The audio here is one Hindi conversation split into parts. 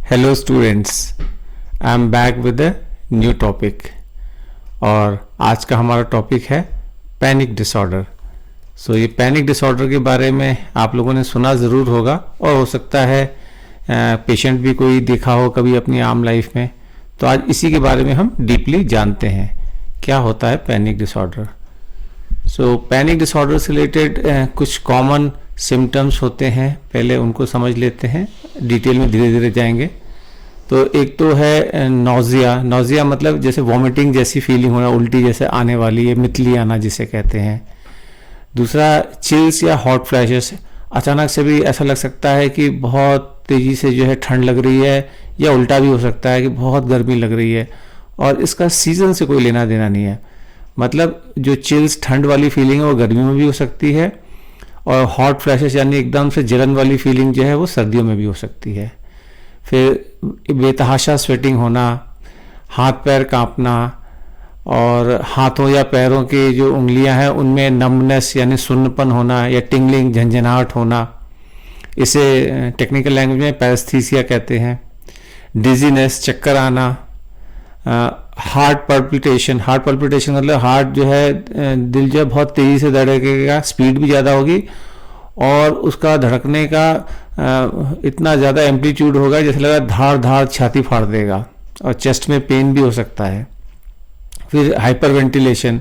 Hello students, I am back with a new topic. और आज का हमारा टॉपिक है पैनिक डिसऑर्डर। सो ये पैनिक डिसऑर्डर के बारे में आप लोगों ने सुना ज़रूर होगा और हो सकता है पेशेंट भी कोई देखा हो कभी अपनी आम लाइफ में। तो आज इसी के बारे में हम डीपली जानते हैं क्या होता है पैनिक डिसऑर्डर। सो पैनिक डिसऑर्डर से रिलेटेड कुछ कॉमन सिम्टम्स होते हैं, पहले उनको समझ लेते हैं, डिटेल में धीरे धीरे जाएंगे। तो एक तो है नोजिया मतलब जैसे वॉमिटिंग जैसी फीलिंग होना, उल्टी जैसे आने वाली है, मितली आना जिसे कहते हैं। दूसरा चिल्स या हॉट फ्लैशेस, अचानक से भी ऐसा लग सकता है कि बहुत तेज़ी से जो है ठंड लग रही है, या उल्टा भी हो सकता है कि बहुत गर्मी लग रही है और इसका सीज़न से कोई लेना देना नहीं है। मतलब जो चिल्स ठंड वाली फीलिंग है वो गर्मी में भी हो सकती है, और हॉट फ्लैशेस यानी एकदम से जलन वाली फीलिंग जो है वो सर्दियों में भी हो सकती है। फिर बेतहाशा स्वेटिंग होना, हाथ पैर कांपना, और हाथों या पैरों की जो उंगलियां हैं उनमें नमनेस यानी सुन्नपन होना या टिंगलिंग झंझनाहट होना, इसे टेक्निकल लैंग्वेज में पैरेस्थीसिया कहते हैं। डिजीनेस, चक्कर आना, हार्ट पल्पिटेशन मतलब हार्ट जो है, दिल जो है बहुत तेज़ी से धड़केगा, स्पीड भी ज़्यादा होगी और उसका धड़कने का इतना ज़्यादा एम्पलीट्यूड होगा जैसे लगा धार धार छाती फाड़ देगा, और चेस्ट में पेन भी हो सकता है। फिर हाइपर वेंटिलेशन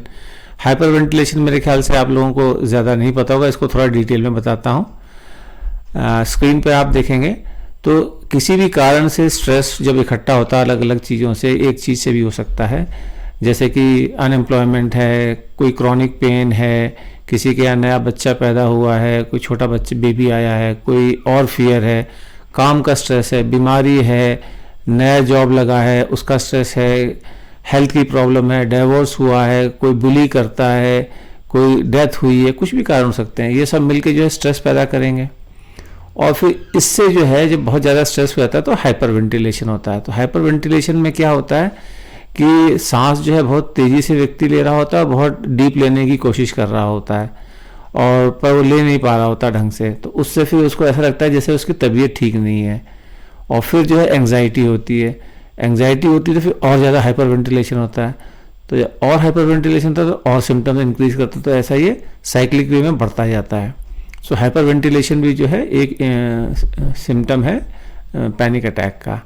मेरे ख्याल से आप लोगों को ज़्यादा नहीं पता होगा, इसको थोड़ा डिटेल में बताता हूँ। स्क्रीन पे आप देखेंगे तो किसी भी कारण से स्ट्रेस जब इकट्ठा होता है अलग अलग चीज़ों से, एक चीज़ से भी हो सकता है, जैसे कि अनएम्प्लॉयमेंट है, कोई क्रॉनिक पेन है, किसी के यहाँ नया बच्चा पैदा हुआ है, कोई छोटा बच्चा बेबी आया है, कोई और फियर है, काम का स्ट्रेस है, बीमारी है, नया जॉब लगा है उसका स्ट्रेस है, हेल्थ की प्रॉब्लम है, डिवोर्स हुआ है, कोई बुली करता है, कोई डेथ हुई है, कुछ भी कारण हो सकते हैं। ये सब मिलके जो है स्ट्रेस पैदा करेंगे। और फिर इससे जो है जब बहुत ज़्यादा स्ट्रेस हो जाता है तो हाइपर वेंटिलेशन होता है। तो हाइपर वेंटिलेशन में क्या होता है कि सांस जो है बहुत तेज़ी से व्यक्ति ले रहा होता है, बहुत डीप लेने की कोशिश कर रहा होता है, और पर वो ले नहीं पा रहा होता ढंग से, तो उससे फिर उसको ऐसा लगता है जैसे उसकी तबीयत ठीक नहीं है। और फिर जो है एंग्जाइटी होती है तो फिर और ज़्यादा हाइपर वेंटिलेशन होता है। तो और हाइपर वेंटिलेशन होता है तो और सिम्टम्स इंक्रीज करता है, तो ऐसा ये साइक्लिक वे में बढ़ता जाता है। सो हाइपर वेंटिलेशन भी जो है एक सिम्टम है पैनिक अटैक का।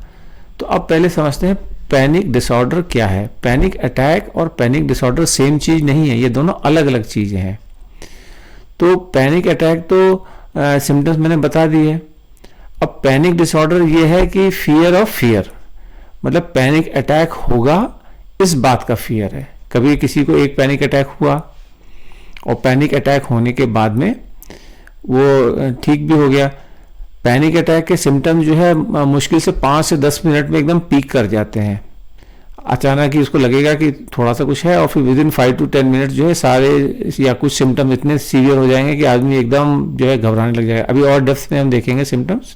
तो अब पहले समझते हैं पैनिक डिसऑर्डर क्या है। पैनिक अटैक और पैनिक डिसऑर्डर सेम चीज़ नहीं है, ये दोनों अलग अलग चीज़ें हैं। तो पैनिक अटैक तो सिम्टम्स मैंने बता दिए। अब पैनिक डिसऑर्डर ये है कि फियर ऑफ फियर, मतलब पैनिक अटैक होगा इस बात का फियर है। कभी किसी को एक पैनिक अटैक हुआ और पैनिक अटैक होने के बाद में वो ठीक भी हो गया। पैनिक अटैक के सिम्टम जो है मुश्किल से 5 से 10 मिनट में एकदम पीक कर जाते हैं। अचानक ही उसको लगेगा कि थोड़ा सा कुछ है, और फिर विदिन 5 to 10 मिनट जो है सारे या कुछ सिम्टम इतने सीवियर हो जाएंगे कि आदमी एकदम जो है घबराने लग जाएगा। अभी और डेप्थ में हम देखेंगे सिम्टम्स।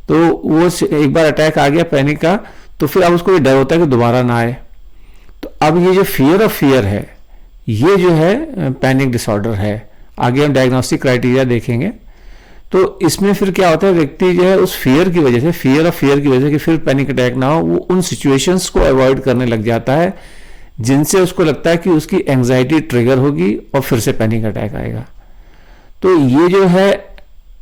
तो वो एक बार अटैक आ गया पैनिक का, तो फिर अब उसको ये डर होता है कि दोबारा ना आए। तो अब ये जो फियर ऑफ फियर है, ये जो है पैनिक डिसऑर्डर है। आगे हम डायग्नोस्टिक क्राइटेरिया देखेंगे। तो इसमें फिर क्या होता है, व्यक्ति जो है उस फियर की वजह से, फियर ऑफ फियर की वजह से कि फिर पैनिक अटैक ना हो, वो उन सिचुएशंस को अवॉइड करने लग जाता है जिनसे उसको लगता है कि उसकी एंग्जाइटी ट्रिगर होगी और फिर से पैनिक अटैक आएगा। तो ये जो है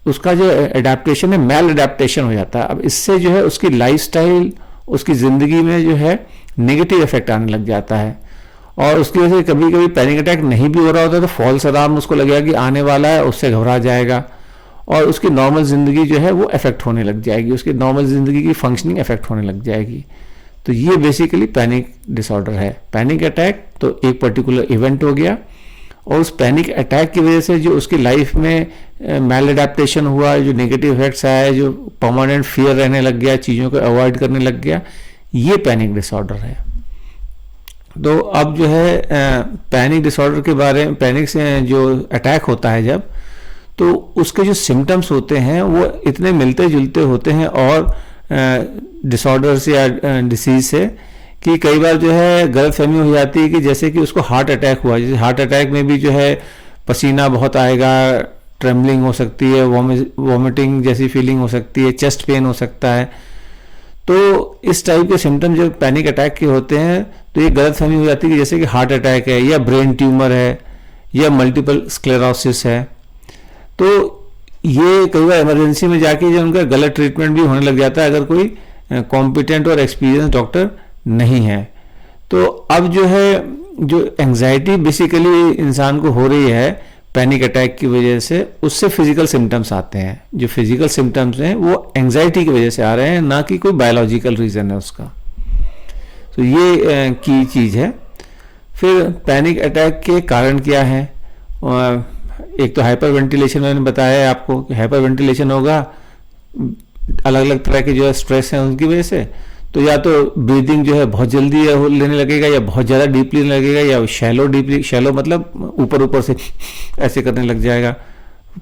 उसका जो एडेप्टेशन है, मैल एडेप्टेशन हो जाता है। अब इससे जो है उसकी लाइफस्टाइल, उसकी ज़िंदगी में जो है नेगेटिव इफेक्ट आने लग जाता है, और उसकी वजह से कभी कभी पैनिक अटैक नहीं भी हो रहा होता तो फॉल्स अलार्म उसको लगेगा कि आने वाला है, उससे घबरा जाएगा, और उसकी नॉर्मल ज़िंदगी जो है वो इफेक्ट होने लग जाएगी, उसकी नॉर्मल ज़िंदगी की फंक्शनिंग इफेक्ट होने लग जाएगी। तो ये बेसिकली पैनिक डिसऑर्डर है। पैनिक अटैक तो एक पर्टिकुलर इवेंट हो गया, और उस पैनिक अटैक की वजह से जो उसकी लाइफ में मैल एडेप्टेशन हुआ, जो नेगेटिव इफेक्ट्स आए, जो परमानेंट फियर रहने लग गया, चीज़ों को अवॉइड करने लग गया, ये पैनिक डिसऑर्डर है। तो अब जो है पैनिक डिसऑर्डर के बारे में, पैनिक से जो अटैक होता है जब, तो उसके जो सिम्टम्स होते हैं वो इतने मिलते जुलते होते हैं और डिसऑर्डर से या डिसीज से, कि कई बार जो है गलतफहमी हो जाती है कि जैसे कि उसको हार्ट अटैक हुआ। जैसे हार्ट अटैक में भी जो है पसीना बहुत आएगा, ट्रेमलिंग हो सकती है, वॉमिटिंग जैसी फीलिंग हो सकती है, चेस्ट पेन हो सकता है। तो इस टाइप के सिम्टम जब पैनिक अटैक के होते हैं तो ये गलतफहमी हो जाती है कि जैसे कि हार्ट अटैक है या ब्रेन ट्यूमर है या मल्टीपल स्क्लेरोसिस है। तो ये कई बार इमरजेंसी में जाके जो उनका गलत ट्रीटमेंट भी होने लग जाता है अगर कोई कॉम्पिटेंट और एक्सपीरियंस डॉक्टर नहीं है। तो अब जो है जो एंजाइटी बेसिकली इंसान को हो रही है पैनिक अटैक की वजह से, उससे फिजिकल सिम्टम्स आते हैं। जो फिजिकल सिम्टम्स हैं वो एंजाइटी की वजह से आ रहे हैं, ना कि कोई बायोलॉजिकल रीज़न है उसका। तो ये की चीज़ है। फिर पैनिक अटैक के कारण क्या है? एक तो हाइपर वेंटिलेशन मैंने बताया है आपको कि हाइपर वेंटिलेशन होगा अलग अलग तरह के जो है स्ट्रेस हैं उनकी वजह से। तो या तो ब्रीदिंग जो है बहुत जल्दी लेने लगेगा या बहुत ज़्यादा डीपली लेने लगेगा, या शैलो मतलब ऊपर ऊपर से ऐसे करने लग जाएगा,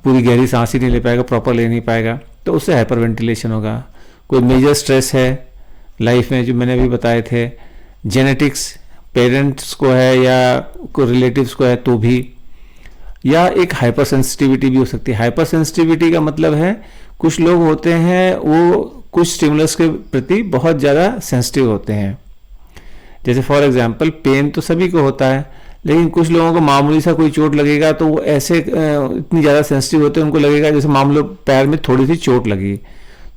पूरी गहरी सांस ही नहीं ले पाएगा, प्रॉपर ले नहीं पाएगा, तो उससे हाइपर वेंटिलेशन होगा। कोई मेजर स्ट्रेस है लाइफ में जो मैंने अभी बताए थे, जेनेटिक्स पेरेंट्स को है या कोई रिलेटिव्स को है तो भी, या एक हाइपर सेंसिटिविटी भी हो सकती है। हाइपर सेंसिटिविटी का मतलब है कुछ लोग होते हैं वो कुछ स्टिमुलस के प्रति बहुत ज़्यादा सेंसिटिव होते हैं। जैसे फॉर एग्जांपल पेन तो सभी को होता है, लेकिन कुछ लोगों को मामूली सा कोई चोट लगेगा तो वो ऐसे इतनी ज़्यादा सेंसिटिव होते हैं, उनको लगेगा जैसे मान लो पैर में थोड़ी सी चोट लगी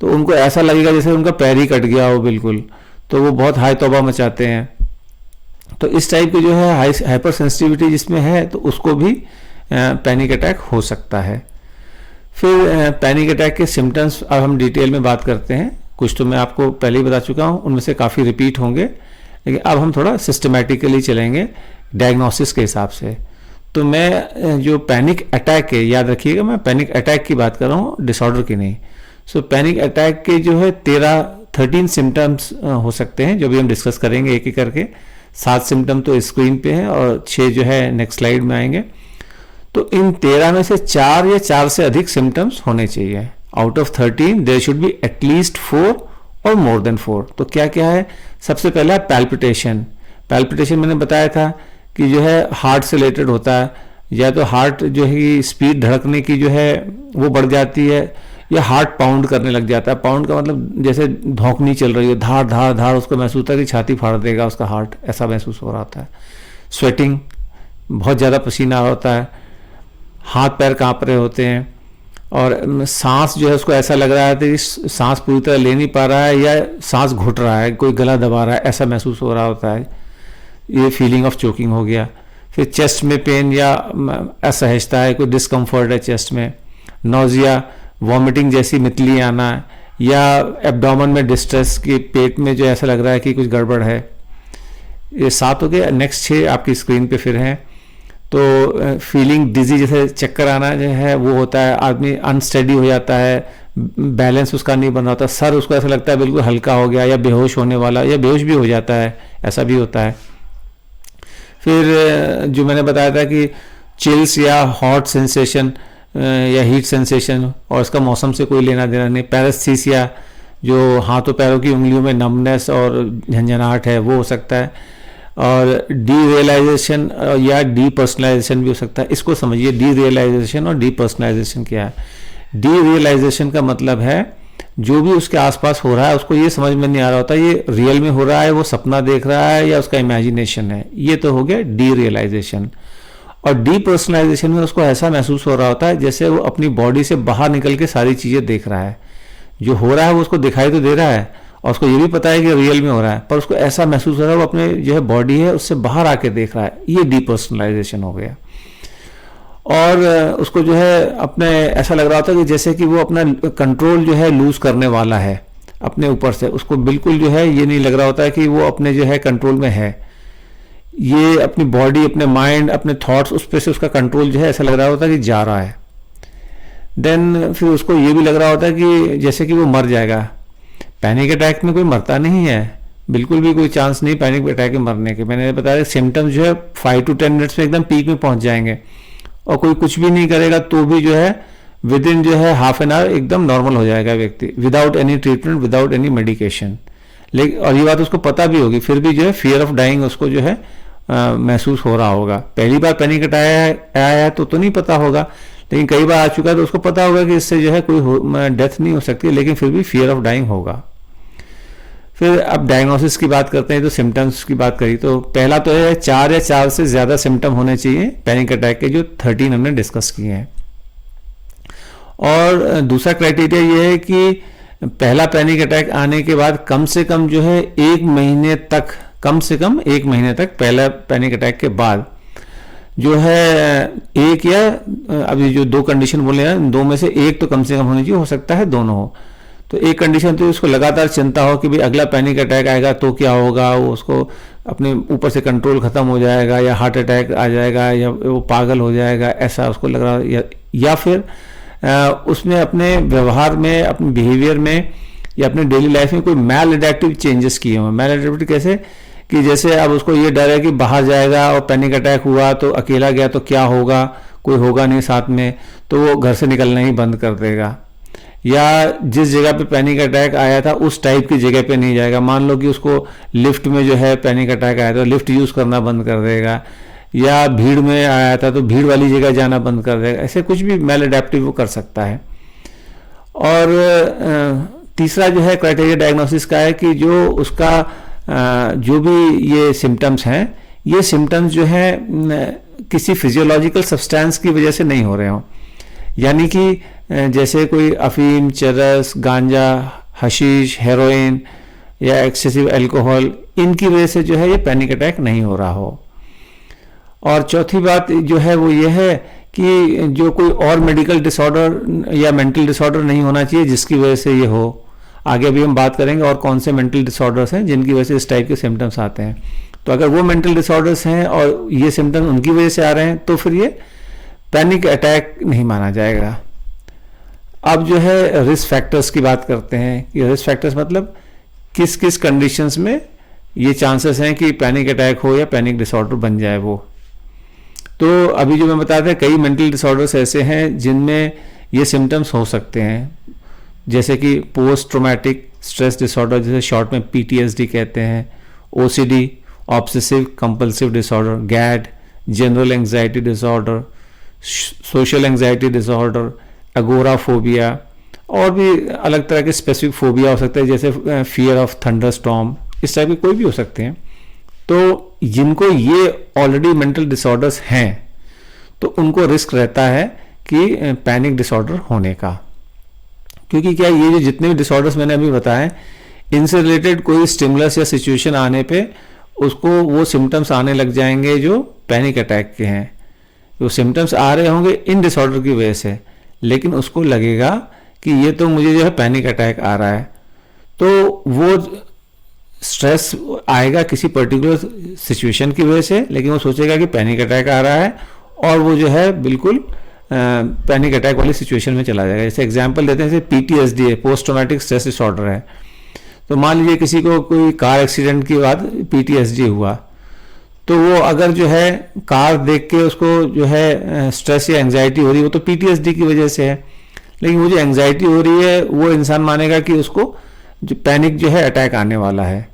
तो उनको ऐसा लगेगा जैसे उनका पैर ही कट गया हो बिल्कुल, तो वो बहुत हाई तौबा मचाते हैं। तो इस टाइप की जो है हाइपर सेंसिटिविटी जिसमें है तो उसको भी पैनिक अटैक हो सकता है। फिर पैनिक अटैक के सिम्टम्स अब हम डिटेल में बात करते हैं। कुछ तो मैं आपको पहले ही बता चुका हूँ, उनमें से काफ़ी रिपीट होंगे, लेकिन अब हम थोड़ा सिस्टमेटिकली चलेंगे डायग्नोसिस के हिसाब से। तो मैं जो पैनिक अटैक है, याद रखिएगा मैं पैनिक अटैक की बात कर रहा हूँ, डिसऑर्डर की नहीं। सो पैनिक अटैक के जो है 13 सिम्टम्स हो सकते हैं, जो भी हम डिस्कस करेंगे एक एक करके। 7 सिम्टम तो स्क्रीन पे हैं और 6 जो है नेक्स्ट स्लाइड में आएंगे। तो इन 13 में से 4 या 4 से अधिक सिम्टम्स होने चाहिए। Out of 13 there should be at least 4 और मोर देन 4। तो क्या क्या है? सबसे पहला पैल्पिटेशन। पैल्पिटेशन मैंने बताया था कि जो है हार्ट से रिलेटेड होता है, या तो हार्ट जो है स्पीड धड़कने की जो है वो बढ़ जाती है, या हार्ट पाउंड करने लग जाता है। पाउंड का मतलब जैसे धौंकनी चल रही है, धार धार धार, उसको महसूस होता है कि छाती फाड़ देगा उसका हार्ट, ऐसा महसूस हो रहा होता है। स्वेटिंग, बहुत ज़्यादा पसीना होता है, हाथ पैर कांप रहे होते हैं, और सांस जो है उसको ऐसा लग रहा है कि सांस पूरी तरह ले नहीं पा रहा है या सांस घुट रहा है, कोई गला दबा रहा है, ऐसा महसूस हो रहा होता है। ये फीलिंग ऑफ चोकिंग हो गया। फिर चेस्ट में पेन या असहजता है, कोई डिस्कम्फर्ट है चेस्ट में, नोजिया, वॉमिटिंग जैसी मितली आना, या एब्डोमेन में डिस्ट्रेस की, पेट में जो ऐसा लग रहा है कि कुछ गड़बड़ है। ये 7 हो गए। नेक्स्ट 6 आपकी स्क्रीन पे फिर हैं। तो फीलिंग डिजी, जैसे चक्कर आना जो है वो होता है, आदमी अनस्टेडी हो जाता है, बैलेंस उसका नहीं बन रहा होता, सर उसको ऐसा लगता है बिल्कुल हल्का हो गया, या बेहोश होने वाला, या बेहोश भी हो जाता है, ऐसा भी होता है। फिर जो मैंने बताया था कि चिल्स या हॉट सेंसेशन या हीट सेंसेशन, और इसका मौसम से कोई लेना देना नहीं। पैरास्थीसिया, जो हाथों पैरों की उंगलियों में नमनेस और झंझनाहट है वो हो सकता है। और डी रियलाइजेशन या डी पर्सनलाइजेशन भी हो सकता है। इसको समझिए, डी रियलाइजेशन और डी पर्सनलाइजेशन क्या है। डी रियलाइजेशन का मतलब है जो भी उसके आसपास हो रहा है उसको ये समझ में नहीं आ रहा होता ये रियल में हो रहा है, वो सपना देख रहा है, या उसका इमेजिनेशन है। ये तो हो गया डी रियलाइजेशन। और डी पर्सनलाइजेशन में उसको ऐसा महसूस हो रहा होता है जैसे वो अपनी बॉडी से बाहर निकल के सारी चीज़ें देख रहा है। जो हो रहा है वो उसको दिखाई तो दे रहा है, और उसको ये भी पता है कि रियल में हो रहा है, पर उसको ऐसा महसूस हो रहा है वो अपने जो है बॉडी है उससे बाहर आके देख रहा है। ये डीपर्सनलाइजेशन हो गया। और उसको जो है अपने ऐसा लग रहा होता है कि जैसे कि वो अपना कंट्रोल जो है लूज करने वाला है अपने ऊपर से। उसको बिल्कुल जो है ये नहीं लग रहा होता है कि वो अपने जो है कंट्रोल में है। ये अपनी बॉडी, अपने माइंड, अपने थॉट्स, उस पर से उसका कंट्रोल जो है ऐसा लग रहा होता है कि जा रहा है। देन फिर उसको ये भी लग रहा होता है कि जैसे कि वो मर जाएगा। पैनिक अटैक में कोई मरता नहीं है, बिल्कुल भी कोई चांस नहीं पैनिक अटैक में मरने के। मैंने बताया सिम्टम्स जो है 5 to 10 मिनट्स में एकदम पीक में पहुंच जाएंगे, और कोई कुछ भी नहीं करेगा तो भी जो है विद इन जो है हाफ एन आवर एकदम नॉर्मल हो जाएगा व्यक्ति, without any treatment, without any medication. लेकिन और ये बात उसको पता भी होगी, फिर भी जो है फियर ऑफ डाइंग उसको जो है महसूस हो रहा होगा। पहली बार पैनिक अटैक आया है तो नहीं पता होगा, लेकिन कई बार आ चुका है तो उसको पता होगा कि इससे जो है कोई डेथ नहीं हो सकती, लेकिन फिर भी फियर ऑफ डाइंग होगा। फिर अब डायग्नोसिस की बात करते हैं तो सिम्टम्स की बात करी तो पहला तो है 4 या 4 से ज़्यादा सिम्टम होने चाहिए पैनिक अटैक के, जो 13 हमने डिस्कस किए हैं। और दूसरा क्राइटेरिया ये है कि पहला पैनिक अटैक आने के बाद कम से कम जो है 1 महीने तक, कम से कम 1 महीने तक पहला पैनिक अटैक के बाद जो है एक या अभी जो 2 कंडीशन बोले हैं, 2 में से एक तो कम से कम होनी चाहिए, हो सकता है दोनों हो। तो एक कंडीशन तो उसको लगातार चिंता हो कि भाई अगला पैनिक अटैक आएगा तो क्या होगा, वो उसको अपने ऊपर से कंट्रोल खत्म हो जाएगा या हार्ट अटैक आ जाएगा या वो पागल हो जाएगा, ऐसा उसको लग रहा, या फिर उसमें अपने व्यवहार में, अपने बिहेवियर में या अपने डेली लाइफ में कोई मैल एडेप्टिव चेंजेस किए हुए। मैल एडेप्टिव कैसे कि जैसे अब उसको ये डर है कि बाहर जाएगा और पैनिक अटैक हुआ तो अकेला गया तो क्या होगा, कोई होगा नहीं साथ में, तो वो घर से निकलना ही बंद कर देगा। या जिस जगह पे पैनिक अटैक आया था उस टाइप की जगह पे नहीं जाएगा। मान लो कि उसको लिफ्ट में जो है पैनिक अटैक आया था, लिफ्ट यूज़ करना बंद कर देगा। या भीड़ में आया था तो भीड़ वाली जगह जाना बंद कर देगा। ऐसे कुछ भी मैल एडेप्टिव वो कर सकता है। और तीसरा जो है क्राइटेरिया डायग्नोसिस का है कि जो उसका जो भी ये सिम्टम्स हैं, ये सिम्टम्स जो है किसी फिजियोलॉजिकल सब्सटेंस की वजह से नहीं हो रहे हों। यानी कि जैसे कोई अफीम, चरस, गांजा, हशीश, हेरोइन या एक्सेसिव अल्कोहल, इनकी वजह से जो है ये पैनिक अटैक नहीं हो रहा हो। और चौथी बात जो है वो ये है कि जो कोई और मेडिकल डिसऑर्डर या मेंटल डिसऑर्डर नहीं होना चाहिए जिसकी वजह से ये हो। आगे भी हम बात करेंगे और कौन से मेंटल डिसऑर्डर्स हैं जिनकी वजह से इस टाइप के सिम्टम्स आते हैं। तो अगर वो मेंटल डिसऑर्डर्स हैं और ये सिम्टम्स उनकी वजह से आ रहे हैं तो फिर ये पैनिक अटैक नहीं माना जाएगा। अब जो है रिस्क फैक्टर्स की बात करते हैं कि रिस्क फैक्टर्स मतलब किस किस कंडीशंस में ये चांसेस हैं कि पैनिक अटैक हो या पैनिक डिसऑर्डर बन जाए वो। तो अभी जो मैं बताया था, कई मेंटल डिसऑर्डर्स ऐसे हैं जिनमें ये सिम्टम्स हो सकते हैं, जैसे कि पोस्ट ट्रॉमेटिक स्ट्रेस डिसऑर्डर, जिसे शॉर्ट में PTSD कहते हैं, OCD obsessive compulsive disorder, GAD general anxiety disorder, social anxiety disorder, agoraphobia, और भी अलग तरह के स्पेसिफिक फोबिया हो सकते हैं जैसे फियर ऑफ थंडरस्टॉर्म, इस टाइप के कोई भी हो सकते हैं। तो जिनको ये ऑलरेडी मेंटल डिसऑर्डर्स हैं तो उनको रिस्क रहता है कि पैनिक डिसऑर्डर होने का, क्योंकि क्या ये जो जितने भी डिसऑर्डर्स मैंने अभी बताए, इनसे रिलेटेड कोई स्टिमुलस या सिचुएशन आने पे उसको वो सिम्टम्स आने लग जाएंगे जो पैनिक अटैक के हैं। वो सिम्टम्स आ रहे होंगे इन डिसऑर्डर की वजह से, लेकिन उसको लगेगा कि ये तो मुझे जो है पैनिक अटैक आ रहा है, तो वो स्ट्रेस आएगा किसी पर्टिकुलर सिचुएशन की वजह से, लेकिन वो सोचेगा कि पैनिक अटैक आ रहा है और वो जो है बिल्कुल पैनिक अटैक वाली सिचुएशन में चला जाएगा। जैसे एग्जांपल देते हैं, जैसे PTSD है, पोस्ट ट्रॉमेटिक स्ट्रेस डिसऑर्डर है। तो मान लीजिए किसी को कोई कार एक्सीडेंट के बाद PTSD हुआ, तो वो अगर जो है कार देख के उसको जो है स्ट्रेस या एंजाइटी हो रही है, वो तो PTSD की वजह से है, लेकिन वो जो एंजाइटी हो रही है वो इंसान मानेगा कि उसको जो पैनिक जो है अटैक आने वाला है,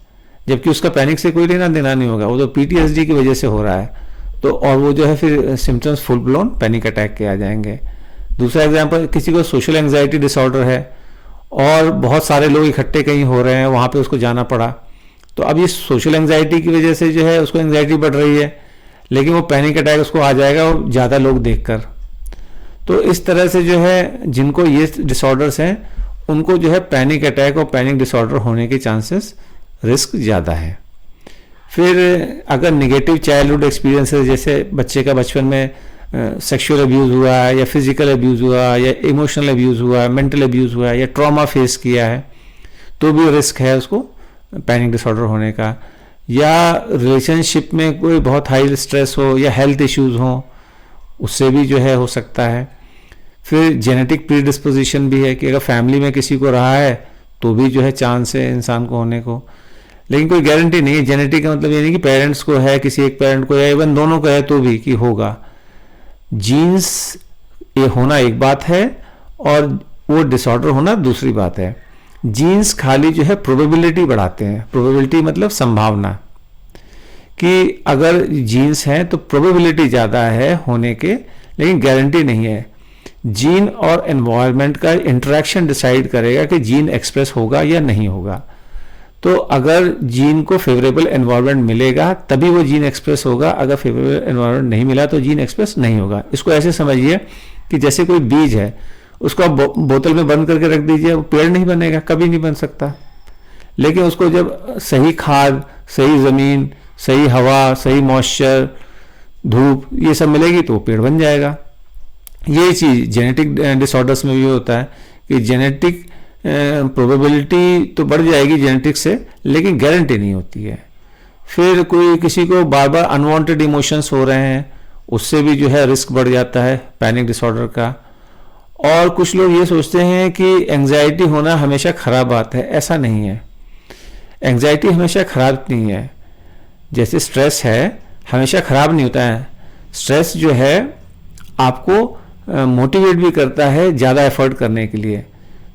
जबकि उसका पैनिक से कोई लेना देना नहीं होगा, वो तो PTSD की वजह से हो रहा है। तो और वो जो है फिर symptoms full blown panic attack के आ जाएंगे। दूसरा एग्जांपल, किसी को सोशल एंजाइटी डिसऑर्डर है और बहुत सारे लोग इकट्ठे कहीं हो रहे हैं, वहाँ पे उसको जाना पड़ा, तो अब ये सोशल एंजाइटी की वजह से जो है उसको एंजाइटी बढ़ रही है, लेकिन वो पैनिक अटैक उसको आ जाएगा और ज़्यादा लोग देखकर। तो इस तरह से जो है जिनको ये डिसऑर्डर्स हैं उनको जो है पैनिक अटैक और पैनिक डिसऑर्डर होने के चांसेस रिस्क ज़्यादा है। फिर अगर नेगेटिव चाइल्डहुड एक्सपीरियंसेस, जैसे बच्चे का बचपन में सेक्सुअल अब्यूज़ हुआ है या फिजिकल अब्यूज़ हुआ या इमोशनल अब्यूज़ हुआ है, मेंटल अब्यूज़ हुआ है या ट्रॉमा फेस किया है, तो भी रिस्क है उसको पैनिक डिसऑर्डर होने का। या रिलेशनशिप में कोई बहुत हाई स्ट्रेस हो या हेल्थ इश्यूज़ हो, उससे भी जो है हो सकता है। फिर जेनेटिक प्रीडिस्पोजिशन भी है कि अगर फैमिली में किसी को रहा है तो भी जो है चांस है इंसान को होने को, लेकिन कोई गारंटी नहीं है। जेनेटिक का मतलब ये नहीं कि पेरेंट्स को है, किसी एक पेरेंट को या इवन दोनों को है तो भी कि होगा। जीन्स ये होना एक बात है और वो डिसऑर्डर होना दूसरी बात है। जीन्स खाली जो है प्रोबेबिलिटी बढ़ाते हैं। प्रोबेबिलिटी मतलब संभावना, कि अगर जीन्स हैं तो प्रोबेबिलिटी ज़्यादा है होने के, लेकिन गारंटी नहीं है। जीन और एनवायरनमेंट का इंटरेक्शन डिसाइड करेगा कि जीन एक्सप्रेस होगा या नहीं होगा। तो अगर जीन को फेवरेबल एनवायरनमेंट मिलेगा तभी वो जीन एक्सप्रेस होगा, अगर फेवरेबल एनवायरनमेंट नहीं मिला तो जीन एक्सप्रेस नहीं होगा। इसको ऐसे समझिए कि जैसे कोई बीज है, उसको आप बोतल में बंद करके रख दीजिए, वो पेड़ नहीं बनेगा, कभी नहीं बन सकता। लेकिन उसको जब सही खाद, सही ज़मीन, सही हवा, सही मॉइस्चर, धूप, ये सब मिलेगी तो वो पेड़ बन जाएगा। ये चीज़ जेनेटिक डिसऑर्डर्स में भी होता है कि जेनेटिक प्रोबेबिलिटी तो बढ़ जाएगी जेनेटिक से, लेकिन गारंटी नहीं होती है। फिर कोई किसी को बार बार अनवांटेड इमोशंस हो रहे हैं, उससे भी जो है रिस्क बढ़ जाता है पैनिक डिसऑर्डर का। और कुछ लोग ये सोचते हैं कि एंजाइटी होना हमेशा खराब बात है, ऐसा नहीं है। एंजाइटी हमेशा खराब नहीं है। जैसे स्ट्रेस है हमेशा खराब नहीं होता है। स्ट्रेस जो है आपको मोटिवेट भी करता है ज़्यादा एफर्ट करने के लिए।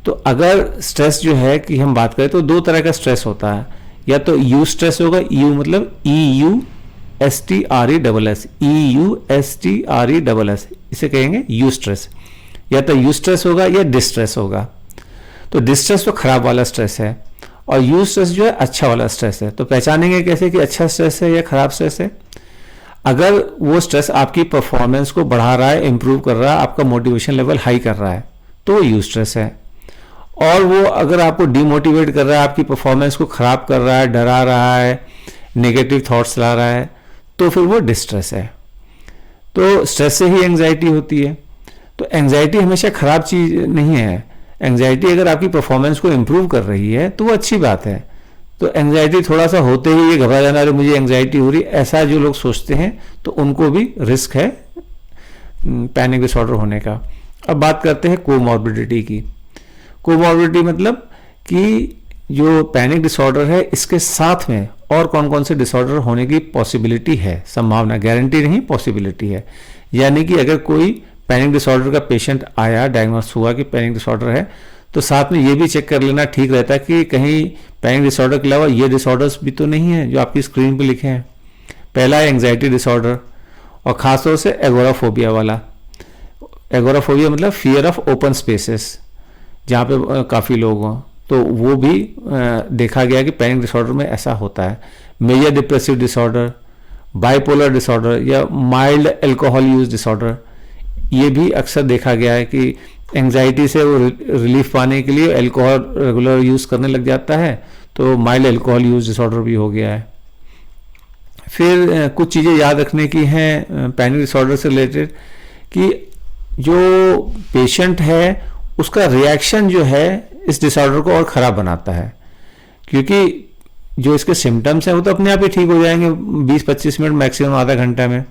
तो अगर स्ट्रेस जो है कि हम बात करें तो दो तरह का स्ट्रेस होता है, या तो यू स्ट्रेस होगा, यू मतलब EUSTRESS, EUSTRESS, इसे कहेंगे यू स्ट्रेस। या तो यू स्ट्रेस होगा या डिस्ट्रेस होगा। तो डिस्ट्रेस तो खराब वाला स्ट्रेस है और यू स्ट्रेस जो है अच्छा वाला स्ट्रेस है। तो पहचानेंगे कैसे कि अच्छा स्ट्रेस है या खराब स्ट्रेस है? अगर वो स्ट्रेस आपकी परफॉर्मेंस को बढ़ा रहा है, इंप्रूव कर रहा है, आपका मोटिवेशन लेवल हाई कर रहा है, तो वो यू स्ट्रेस है। और वो अगर आपको डिमोटिवेट कर रहा है, आपकी परफॉर्मेंस को खराब कर रहा है, डरा रहा है, नेगेटिव थॉट्स ला रहा है, तो फिर वो डिस्ट्रेस है। तो स्ट्रेस से ही एंजाइटी होती है। तो एंजाइटी हमेशा खराब चीज़ नहीं है। एंजाइटी अगर आपकी परफॉर्मेंस को इम्प्रूव कर रही है तो वो अच्छी बात है। तो एंजाइटी थोड़ा सा होते ही ये घबरा जाना, अरे मुझे एंजाइटी हो रही, ऐसा जो लोग सोचते हैं तो उनको भी रिस्क है पैनिक डिसऑर्डर होने का। अब बात करते हैं कोमॉर्बिडिटी की। कोमॉर्बिडिटी मतलब कि जो पैनिक डिसऑर्डर है इसके साथ में और कौन कौन से डिसऑर्डर होने की पॉसिबिलिटी है, संभावना, गारंटी नहीं, पॉसिबिलिटी है। यानी कि अगर कोई पैनिक डिसऑर्डर का पेशेंट आया, डायग्नोस हुआ कि पैनिक डिसऑर्डर है, तो साथ में ये भी चेक कर लेना ठीक रहता है कि कहीं पैनिक डिसऑर्डर के अलावा ये डिसऑर्डर्स भी तो नहीं है जो आपकी स्क्रीन पे लिखे हैं। पहला है एंग्जाइटी डिसऑर्डर, और खासतौर से एगोराफोबिया वाला। एगोराफोबिया मतलब फियर ऑफ ओपन स्पेसेस, जहाँ पे काफ़ी लोग हों, तो वो भी देखा गया कि पैनिक डिसऑर्डर में ऐसा होता है। Major depressive disorder, bipolar disorder या माइल्ड अल्कोहल यूज डिसऑर्डर, ये भी अक्सर देखा गया है कि एंजाइटी से वो रिलीफ पाने के लिए अल्कोहल रेगुलर यूज़ करने लग जाता है, तो माइल्ड अल्कोहल यूज डिसऑर्डर भी हो गया है। फिर कुछ चीज़ें याद रखने की हैं पैनिक डिसऑर्डर से रिलेटेड कि जो पेशेंट है उसका रिएक्शन जो है इस डिसऑर्डर को और ख़राब बनाता है, क्योंकि जो इसके सिम्टम्स हैं वो तो अपने आप ही ठीक हो जाएंगे 20-25 मिनट, मैक्सिमम आधा घंटा में।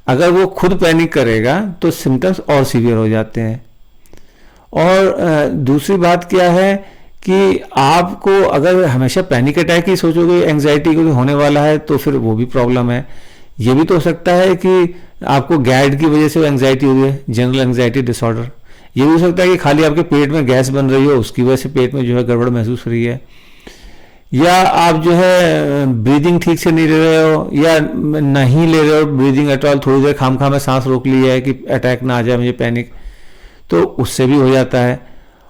अगर वो खुद पैनिक करेगा तो सिम्टम्स और सीवियर हो जाते हैं। और दूसरी बात क्या है कि आपको अगर हमेशा पैनिक अटैक ही सोचोगे, एंजाइटी को होने वाला है, तो फिर वो भी प्रॉब्लम है। ये भी तो हो सकता है कि आपको गैड की वजह से एंजाइटी हो रही है, जनरल एंजाइटी डिसऑर्डर। ये भी हो सकता है कि खाली आपके पेट में गैस बन रही हो, उसकी वजह से पेट में जो है गड़बड़ महसूस हो रही है, या आप जो है ब्रीदिंग ठीक से नहीं ले रहे हो, या नहीं ले रहे हो ब्रीदिंग एट ऑल, थोड़ी देर खाम में सांस रोक ली है कि अटैक ना आ जाए मुझे पैनिक, तो उससे भी हो जाता है।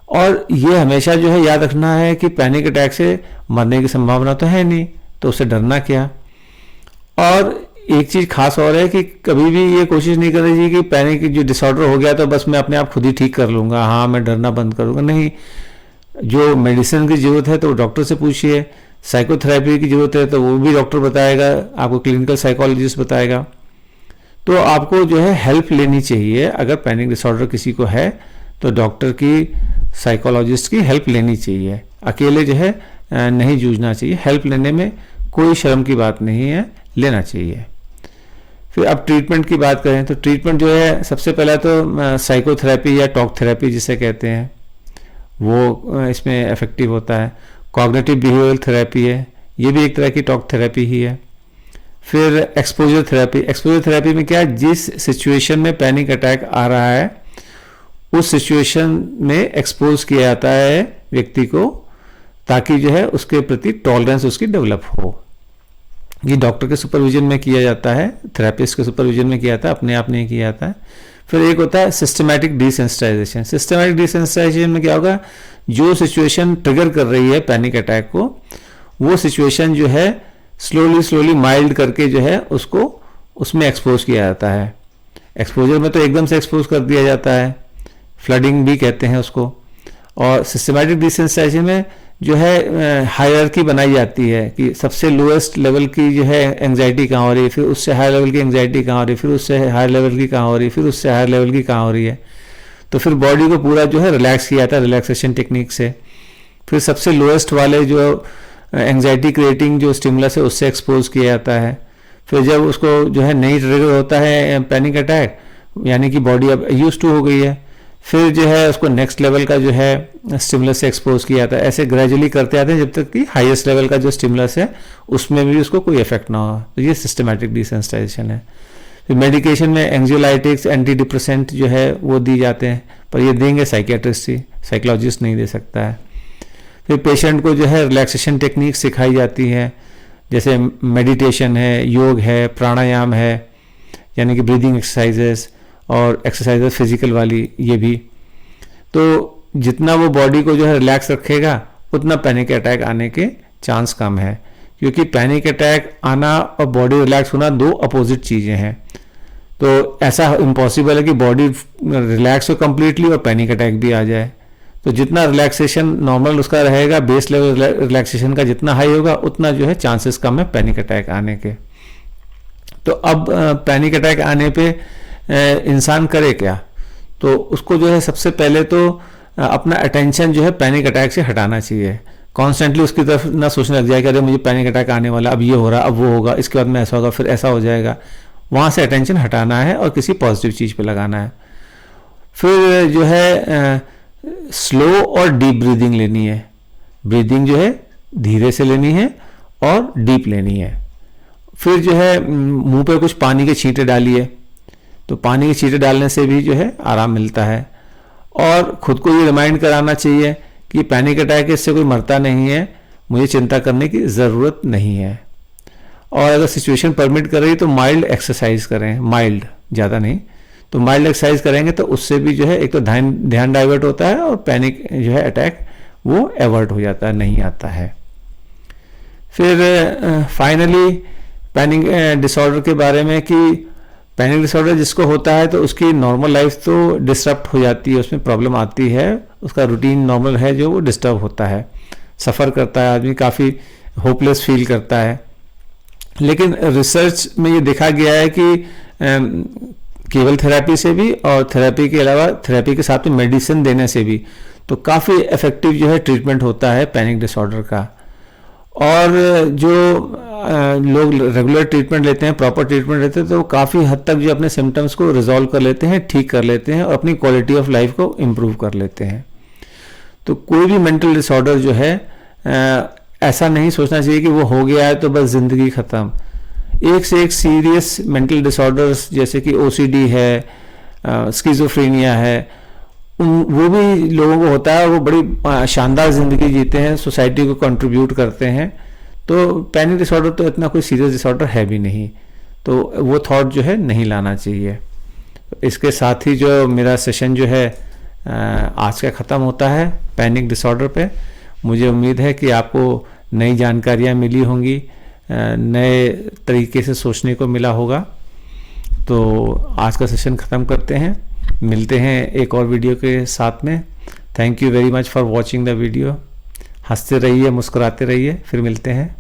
और ये हमेशा जो है याद रखना है कि पैनिक अटैक से मरने की संभावना तो है नहीं, तो उससे डरना क्या। और एक चीज़ खास और है कि कभी भी ये कोशिश नहीं करनी चाहिए कि पैनिक जो डिसऑर्डर हो गया तो बस मैं अपने आप खुद ही ठीक कर लूँगा, हाँ मैं डरना बंद करूँगा, नहीं। जो मेडिसिन की ज़रूरत है तो डॉक्टर से पूछिए, साइकोथेरेपी की ज़रूरत है तो वो भी डॉक्टर बताएगा, आपको क्लिनिकल साइकोलॉजिस्ट बताएगा। तो आपको जो है हेल्प लेनी चाहिए। अगर पैनिक डिसऑर्डर किसी को है तो डॉक्टर की, साइकोलॉजिस्ट की हेल्प लेनी चाहिए। अकेले जो है नहीं जूझना चाहिए, हेल्प लेने में कोई शर्म की बात नहीं है, लेना चाहिए। फिर अब ट्रीटमेंट की बात करें तो ट्रीटमेंट जो है सबसे पहला तो साइकोथेरेपी या टॉक थेरेपी जिसे कहते हैं वो इसमें इफेक्टिव होता है। कॉग्निटिव बिहेवियरल थेरेपी है, ये भी एक तरह की टॉक थेरेपी ही है। फिर एक्सपोजर थेरेपी। एक्सपोजर थेरेपी में क्या है, जिस सिचुएशन में पैनिक अटैक आ रहा है उस सिचुएशन में एक्सपोज किया जाता है व्यक्ति को, ताकि जो है उसके प्रति टॉलरेंस उसकी डेवलप हो। ये डॉक्टर के सुपरविजन में किया जाता है, थेरेपिस्ट के सुपरविजन में किया जाता है, अपने आप नहीं किया जाता है। फिर एक होता है सिस्टमैटिक डिसेंसिटाइजेशन। सिस्टमैटिक डिसेंसिटाइजेशन में क्या होगा, जो सिचुएशन ट्रिगर कर रही है पैनिक अटैक को, वो सिचुएशन जो है स्लोली माइल्ड करके जो है उसको उसमें एक्सपोज किया जाता है। एक्सपोजर में तो एकदम से एक्सपोज कर दिया जाता है, फ्लडिंग भी कहते हैं उसको। और सिस्टमैटिक डिसेंसिटाइजेशन में जो है हायरार्की बनाई जाती है कि सबसे लोएस्ट लेवल की जो है एंग्जाइटी कहाँ हो रही है, फिर उससे हायर लेवल की एंग्जाइटी कहाँ हो रही है, फिर उससे हायर लेवल की कहाँ हो रही है, फिर उससे हायर लेवल की कहाँ हो रही है। तो फिर बॉडी को पूरा जो है रिलैक्स किया जाता है रिलैक्सेशन टेक्निक से। फिर सबसे लोएस्ट वाले जो एंग्जाइटी क्रिएटिंग जो स्टिमुलस है उससे एक्सपोज किया जाता है। फिर जब उसको जो है नहीं ट्रिगर होता है पैनिक अटैक, यानी कि बॉडी अब यूज टू हो गई है, फिर जो है उसको नेक्स्ट लेवल का जो है स्टिमुलस से एक्सपोज किया जाता है। ऐसे ग्रेजुअली करते आते हैं जब तक कि हाईएस्ट लेवल का जो स्टिमुलस है उसमें भी उसको कोई इफेक्ट ना हो। तो ये सिस्टमैटिक डिसेंसिटाइजेशन है। फिर मेडिकेशन में एंग्जियोलाइटिक्स, एंटी डिप्रेसेंट जो है वो दी जाते हैं, पर ये देंगे साइकियाट्रिस्ट ही, साइकोलॉजिस्ट नहीं दे सकता है। फिर पेशेंट को जो है रिलैक्सेशन टेक्निक सिखाई जाती है, जैसे मेडिटेशन है, योग है, प्राणायाम है, यानी कि ब्रीदिंग एक्सरसाइजेस और एक्सरसाइजेस फिजिकल वाली ये भी। तो जितना वो बॉडी को जो है रिलैक्स रखेगा उतना पैनिक अटैक आने के चांस कम है, क्योंकि पैनिक अटैक आना और बॉडी रिलैक्स होना दो अपोजिट चीज़ें हैं। तो ऐसा इम्पॉसिबल है कि बॉडी रिलैक्स हो कम्प्लीटली और पैनिक अटैक भी आ जाए। तो जितना रिलैक्सेशन नॉर्मल उसका रहेगा, बेस लेवल रिलैक्सेशन का जितना हाई होगा उतना जो है चांसेस कम है पैनिक अटैक आने के। तो अब पैनिक अटैक आने पे इंसान करे क्या? तो उसको जो है सबसे पहले तो अपना अटेंशन जो है पैनिक अटैक से हटाना चाहिए। कॉन्स्टेंटली उसकी तरफ ना सोचने लग जाए कि अरे मुझे पैनिक अटैक आने वाला, अब ये हो रहा, अब वो होगा, इसके बाद में ऐसा होगा, फिर ऐसा हो जाएगा। वहाँ से अटेंशन हटाना है और किसी पॉजिटिव चीज़ पे लगाना है। फिर जो है स्लो और डीप ब्रीदिंग लेनी है। ब्रीदिंग जो है धीरे से लेनी है और डीप लेनी है। फिर जो है मुंह पे कुछ पानी के छींटे डालिए, तो पानी के छींटे डालने से भी जो है आराम मिलता है। और खुद को ये रिमाइंड कराना चाहिए कि पैनिक अटैक इससे कोई मरता नहीं है, मुझे चिंता करने की ज़रूरत नहीं है। और अगर सिचुएशन परमिट कर रही तो माइल्ड एक्सरसाइज करें, माइल्ड, ज़्यादा नहीं, तो माइल्ड एक्सरसाइज करेंगे तो उससे भी जो है एक तो ध्यान डाइवर्ट होता है और पैनिक जो है अटैक वो एवर्ट हो जाता है, नहीं आता है। फिर फाइनली पैनिक डिसऑर्डर के बारे में कि पैनिक डिसऑर्डर जिसको होता है तो उसकी नॉर्मल लाइफ तो डिस्टर्ब हो जाती है, उसमें प्रॉब्लम आती है, उसका रूटीन नॉर्मल है जो वो डिस्टर्ब होता है, सफ़र करता है आदमी, काफ़ी होपलेस फील करता है। लेकिन रिसर्च में ये देखा गया है कि केवल थेरेपी से भी और थेरेपी के अलावा थेरेपी के साथ में मेडिसिन देने से भी तो काफ़ी इफेक्टिव जो है ट्रीटमेंट होता है पैनिक डिसऑर्डर का। और जो लोग रेगुलर ट्रीटमेंट लेते हैं, प्रॉपर ट्रीटमेंट लेते हैं, तो काफ़ी हद तक जो अपने सिम्टम्स को रिजॉल्व कर लेते हैं, ठीक कर लेते हैं और अपनी क्वालिटी ऑफ लाइफ को इम्प्रूव कर लेते हैं। तो कोई भी मेंटल डिसऑर्डर जो है ऐसा नहीं सोचना चाहिए कि वो हो गया है तो बस ज़िंदगी ख़त्म। एक से एक सीरियस मेंटल डिसऑर्डर्स जैसे कि ओसीडी है, स्किज़ोफ्रेनिया है, वो भी लोगों को होता है, वो बड़ी शानदार ज़िंदगी जीते हैं, सोसाइटी को कंट्रीब्यूट करते हैं। तो पैनिक डिसऑर्डर तो इतना कोई सीरियस डिसऑर्डर है भी नहीं, तो वो थॉट जो है नहीं लाना चाहिए। इसके साथ ही जो मेरा सेशन जो है आज का ख़त्म होता है पैनिक डिसऑर्डर पे। मुझे उम्मीद है कि आपको नई जानकारियाँ मिली होंगी, नए तरीके से सोचने को मिला होगा। तो आज का सेशन ख़त्म करते हैं, मिलते हैं एक और वीडियो के साथ में। Thank you very much for watching the video. हंसते रहिए, मुस्कुराते रहिए, फिर मिलते हैं।